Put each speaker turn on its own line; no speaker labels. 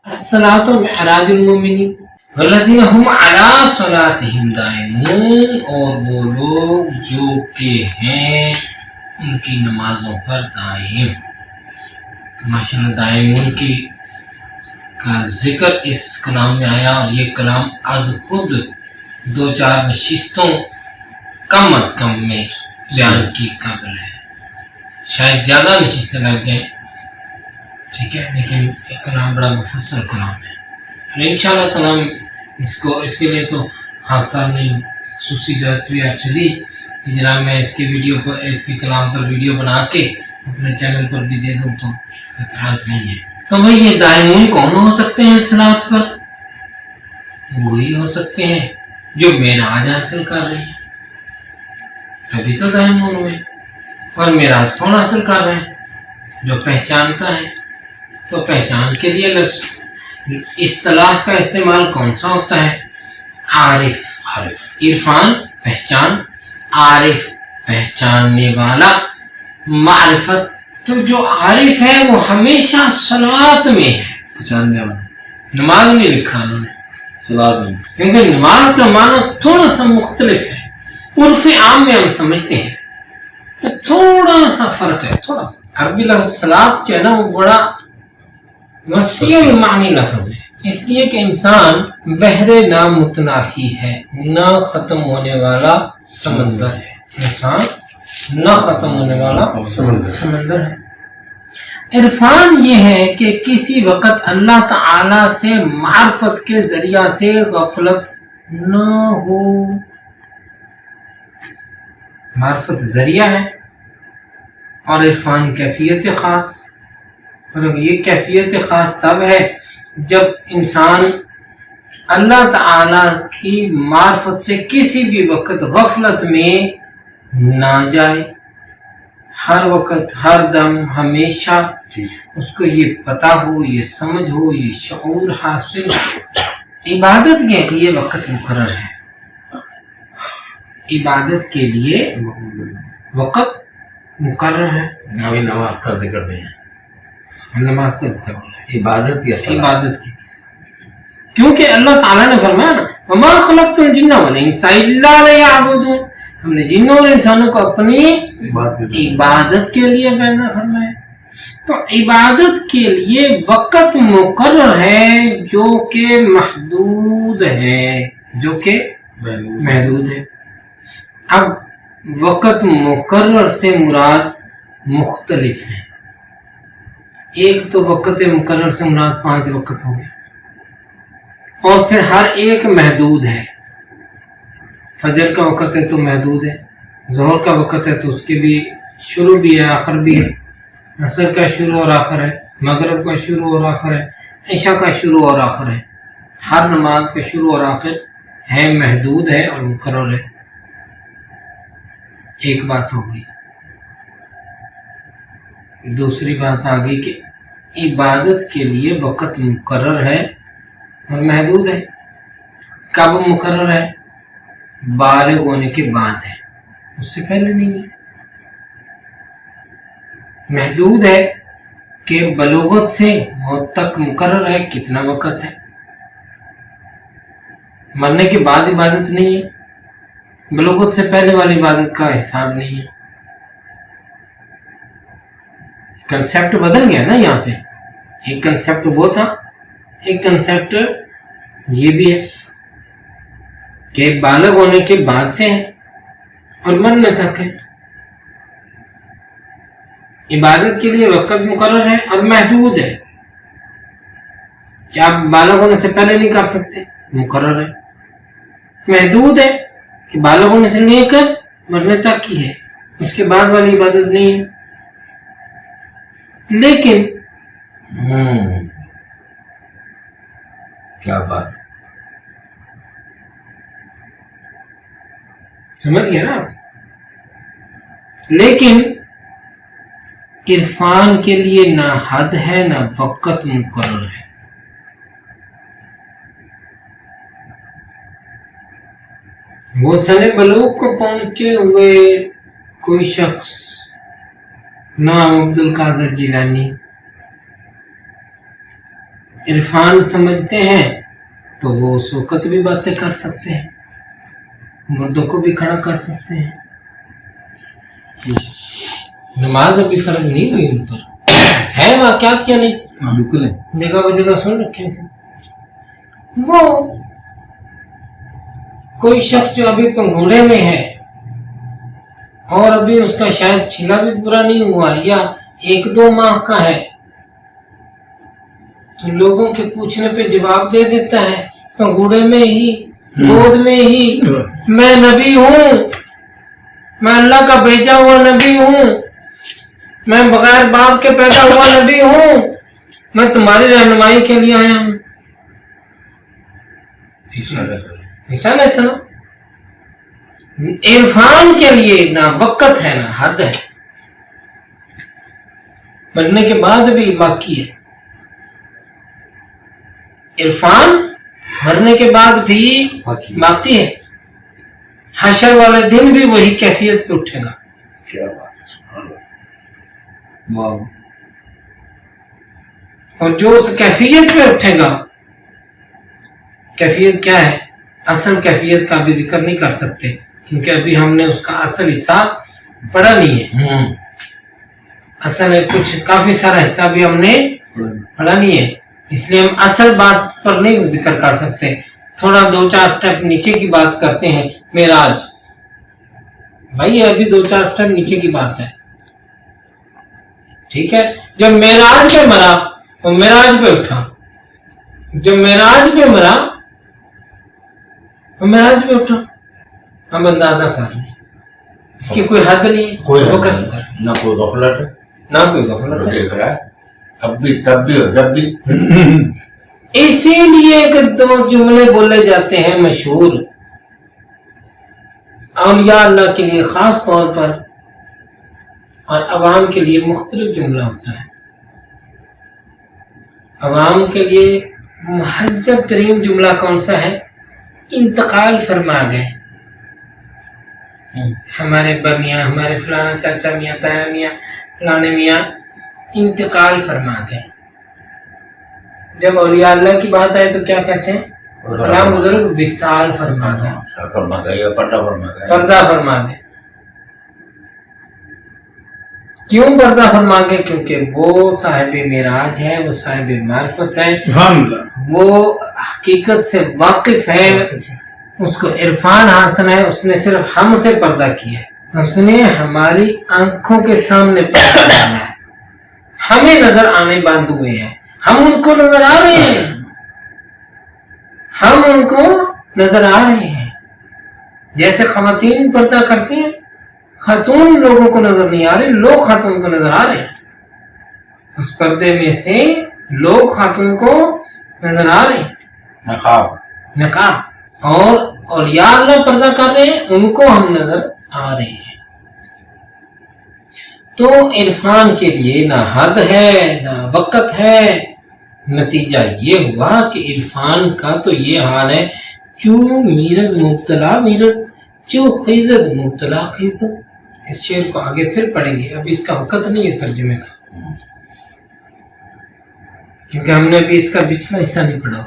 अस्सलातु मिअराज المؤمنین वल्लज़ीना हुम अला सलातिहिम दाइमून, और वो लोग जो कि हैं उनकी नमाजों पर दाइम। माशाअल्लाह दाइमून की का जिक्र इस कलाम में आया, और ये कलाम आज खुद दो चार नशिस्तों कम अज कम में बयान की काबिल है। शायद ज़्यादा नशिस्तें लग जाएं, ठीक है, लेकिन ये कलाम बड़ा मुफस्सल कलाम है। और इंशाअल्लाह ताला इसके लिए तो खाक साहब ने खुसूसी इजाज़त भी आपसे ली कि जनाब मैं इसके कलाम पर वीडियो बना के अपने चैनल पर भी दे दूँ, तो एतराज़ नहीं है। तो भाई ये दाइमून कौन हो सकते हैं सलात पर? वही हो सकते हैं जो मेराज हासिल कर रहे हैं, तभी तो दाइमून हुए। और मेराज कौन हासिल कर रहे हैं? जो पहचानता है। तो पहचान के लिए लफ्ज़ इस्तिलाह का इस्तेमाल कौन सा होता है? आरिफ। इरफान पहचान, आरिफ पहचानने वाला, मारिफत। तो जो आरिफ है वो हमेशा सलात में है,
पहचानने वाला।
नमाज में लिखा उन्होंने
सलात में,
क्योंकि नमाज का माना थोड़ा सा मुख्तलिफ है। उर्फ आम में हम समझते हैं, थोड़ा सा फर्क है, थोड़ा सा। अरबी लफ्ज़ सलात जो है ना वो बड़ा वसीअ मानी लफ्ज़ है, इसलिए कि इंसान बहरे ना मुतनाही है, ना खत्म होने वाला समंदर है। इंसान ना खत्म होने वाला समंदर है। इरफान ये है कि किसी वक़्त अल्लाह ताला से मार्फत के जरिया से गफलत न हो। मार्फत जरिया है और इरफान कैफियत ख़ास। और ये कैफियत ख़ास तब है जब इंसान अल्लाह ताला की मार्फत से किसी भी वक़्त गफलत में ना जाए। हर वक़्त, हर दम, हमेशा उसको ये पता हो, ये समझ हो, ये शऊर हासिल हो। इबादत के लिए वक़्त मुकर्रर है, इबादत के लिए वक़्त मुकर्रर है।
अभी नमाज का जिक्र नहीं है,
नमाज का जिक्र नहीं है,
इबादत की
की। क्योंकि अल्लाह ताला ने फरमाया ना, वमा खलक़तुल जिन्ना वल इंसा इल्ला लियअबुदून, हमने जिन्नों और इंसानों को अपनी इबादत के लिए पैदा फरमाया। तो इबादत के लिए वक़्त मुकर्रर है जो कि महदूद है, जो कि महदूद है। अब वक़्त मुकर्रर से मुराद मुख्तलिफ है। एक तो वक़्त मुकर्रर से मुराद 5 वक़्त हो गया, और फिर हर एक महदूद है। फजर का वक़्त है तो महदूद है, ज़ोहर का वक़्त है तो उसके भी शुरू भी है, आखिर भी है, असर का शुरू और आखिर है, मगरिब का शुरू और आखिर है, इशा का शुरू और आखिर है। हर नमाज का शुरू और आखिर है, महदूद है और मुकर्रर है। एक बात हो गई। दूसरी बात आ गई कि इबादत के लिए वक़्त मुकर्रर है और महदूद है। कब मुकर्रर है? बालिग होने के बाद है, उससे पहले नहीं है। महदूद है कि बलूगत से मौत तक मुकर्रर है, कितना वक़्त है। मरने के बाद इबादत नहीं है, बलूगत से पहले वाली इबादत का हिसाब नहीं है। कंसेप्ट बदल गया ना यहाँ पे। एक कंसेप्ट वो था, एक कंसेप्ट ये भी है कि बालग होने के बाद से है और मरने तक है। इबादत के लिए वक़्त मुकर्रर है और महदूद है। क्या आप बालग होने से पहले नहीं कर सकते? मुकर्रर है। महदूद है कि बालग होने से लेकर मरने तक की है, उसके बाद वाली इबादत नहीं है। लेकिन
क्या बात,
समझ गए ना आप? लेकिन इरफान के लिए ना हद है ना वक़्त मुकर्रर है। वो सने बलूग को पहुंचे हुए कोई शख्स, नाम अब्दुल कादिर जिलानी, عرفان سمجھتے ہیں تو وہ اس وقت بھی باتیں کر سکتے ہیں، مردوں کو بھی کھڑا کر سکتے ہیں. نماز ابھی فرض نہیں ہوئی ان پر، ہے واقعات یا نہیں؟
بالکل ہے.
جگہ بہ جگہ سن رکھے تھے. وہ کوئی شخص جو ابھی پنگھوڑے میں ہے اور ابھی اس کا شاید چھلا بھی پورا نہیں ہوا یا 1-2 ماہ کا ہے، تو لوگوں کے پوچھنے پہ جواب دے دیتا ہے پنگھوڑے میں ہی، گود میں ہی، میں نبی ہوں، میں اللہ کا بھیجا ہوا نبی ہوں، میں بغیر باپ کے پیدا ہوا نبی ہوں، میں تمہاری رہنمائی کے لیے آیا ہوں. ایسا نہیں سنا. عرفان کے لیے نہ وقت ہے نہ حد ہے، مرنے کے بعد بھی باقی ہے. عرفان مرنے کے بعد بھی باقی ہے. حشر والے دن بھی وہی کیفیت پہ اٹھے گا.
کیا بات. واہ.
اور جو اس کیفیت پہ اٹھے گا، کیفیت کیا ہے؟ اصل کیفیت کا بھی ذکر نہیں کر سکتے کیونکہ ابھی ہم نے اس کا اصل حصہ پڑھا نہیں ہے. اصل ہے کچھ کافی سارا حصہ بھی ہم نے پڑھا نہیں ہے، اس لیے ہم اصل بات پر نہیں ذکر کر سکتے. تھوڑا 2-4 سٹیپ نیچے کی بات کرتے ہیں. معراج بھائی ابھی 2-4 سٹیپ نیچے کی بات ہے، ٹھیک ہے. جب معراج پہ مرا وہ معراج پہ اٹھا، جب معراج پہ مرا وہ معراج پہ اٹھا. ہم اندازہ کر لیں، اس کی کوئی حد نہیں ہے،
کوئی
وقت
حد نہیں. نہ کوئی غفلت ہے
نہ کوئی غفلت ہے.
دیکھ رہا ہے اب بھی تب بھی اور جب بھی.
اسی لیے کہ 2 جملے بولے جاتے ہیں مشہور اولیاء اللہ کے لیے خاص طور پر، اور عوام کے لیے مختلف جملہ ہوتا ہے. عوام کے لیے مہذب ترین جملہ کون سا ہے؟ انتقال فرما گئے. ہمارے ابا میاں، ہمارے فلانا چاچا میاں، تایا میاں، فلانے میاں انتقال فرما گئے. جب اولیاء اللہ کی بات آئے تو کیا کہتے ہیں؟ فلاں بزرگ وصال فرما گئے،
فرما گئے، پردہ فرما گئے.
پردہ فرما گئے. کیوں پردہ فرما گئے؟ کیونکہ وہ صاحب معراج ہے، وہ صاحب معرفت ہے، وہ حقیقت سے واقف ہے، اس کو عرفان حاصل ہے. اس نے صرف ہم سے پردہ کیا ہے، اس نے ہماری آنکھوں کے سامنے پردہ ڈالا ہے. ہمیں نظر آنے بند ہوئے ہیں، ہم ان کو نظر آ رہے ہیں، ہم ان کو نظر آ رہے ہیں. جیسے خواتین پردہ کرتے ہیں، خاتون لوگوں کو نظر نہیں آ رہے، لوگ خاتون کو نظر آ رہے ہیں. اس پردے میں سے لوگ خاتون کو نظر آ رہے ہیں. نقاب. اور اولیاء اللہ پردہ کر رہے ہیں، ان کو ہم نظر آ رہے ہیں. تو عرفان کے لیے نہ حد ہے نہ وقت ہے. نتیجہ یہ ہوا کہ عرفان کا تو یہ حال ہے، چو میرد مبتلا میرد، چو خیزد مبتلا خیزد. اس شعر کو آگے پھر پڑھیں گے، ابھی اس کا وقت نہیں ہے ترجمے کا، کیونکہ ہم نے ابھی اس کا پچھلا حصہ نہیں پڑھا.